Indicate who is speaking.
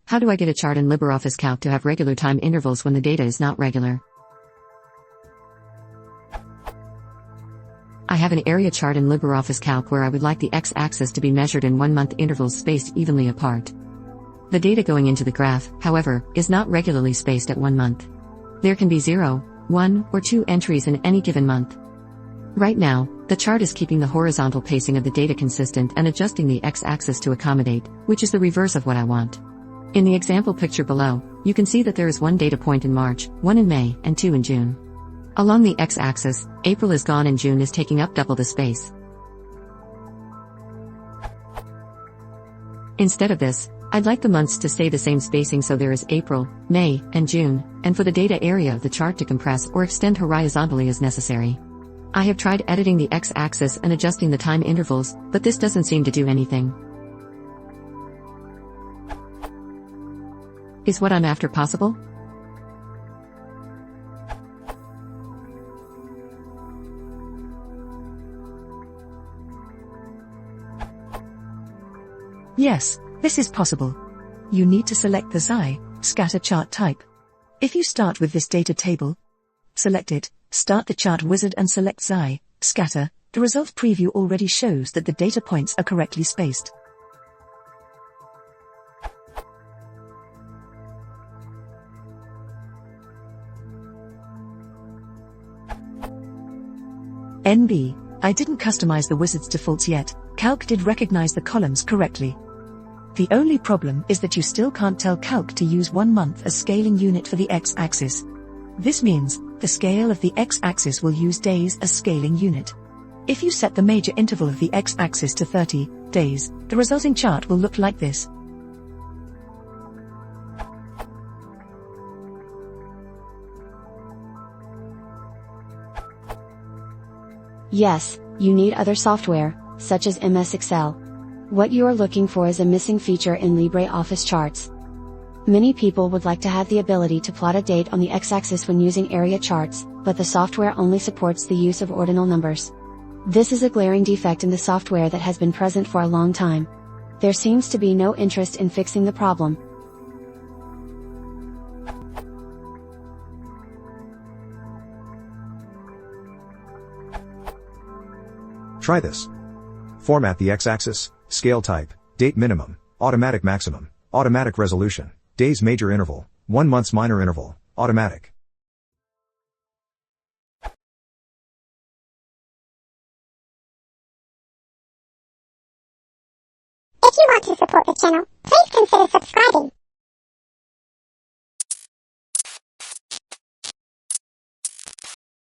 Speaker 1: How do I get a chart in LibreOffice Calc to have regular time intervals when the data is not regular? I have an area chart in LibreOffice Calc where I would like the x-axis to be measured in 1 month intervals spaced evenly apart. The data going into the graph, however, is not regularly spaced at 1 month. There can be 0, 1, or 2 entries in any given month. Right now, the chart is keeping the horizontal pacing of the data consistent and adjusting the x-axis to accommodate, which is the reverse of what I want. In the example picture below, you can see that there is 1 data point in March, 1 in May, and 2 in June. Along the x-axis, April is gone and June is taking up double the space. Instead of this, I'd like the months to stay the same spacing so there is April, May, and June, and for the data area of the chart to compress or extend horizontally as necessary. I have tried editing the x-axis and adjusting the time intervals, but this doesn't seem to do anything. Is what I'm after possible?
Speaker 2: Yes, this is possible. You need to select the Xi scatter chart type. If you start with this data table, select it, start the chart wizard and select Xi scatter, the result preview already shows that the data points are correctly spaced. NB, I didn't customize the wizard's defaults yet. Calc did recognize the columns correctly. The only problem is that you still can't tell Calc to use 1 month as scaling unit for the x-axis. This means, the scale of the x-axis will use days as scaling unit. If you set the major interval of the x-axis to 30 days, the resulting chart will look like this.
Speaker 3: Yes, you need other software, such as MS Excel. What you are looking for is a missing feature in LibreOffice charts. Many people would like to have the ability to plot a date on the x-axis when using area charts, but the software only supports the use of ordinal numbers. This is a glaring defect in the software that has been present for a long time. There seems to be no interest in fixing the problem.
Speaker 4: Try this. Format the x-axis, scale type, date minimum, automatic maximum, automatic resolution, days major interval, 1 month's minor interval, automatic.
Speaker 5: If you want to support the channel, please consider subscribing.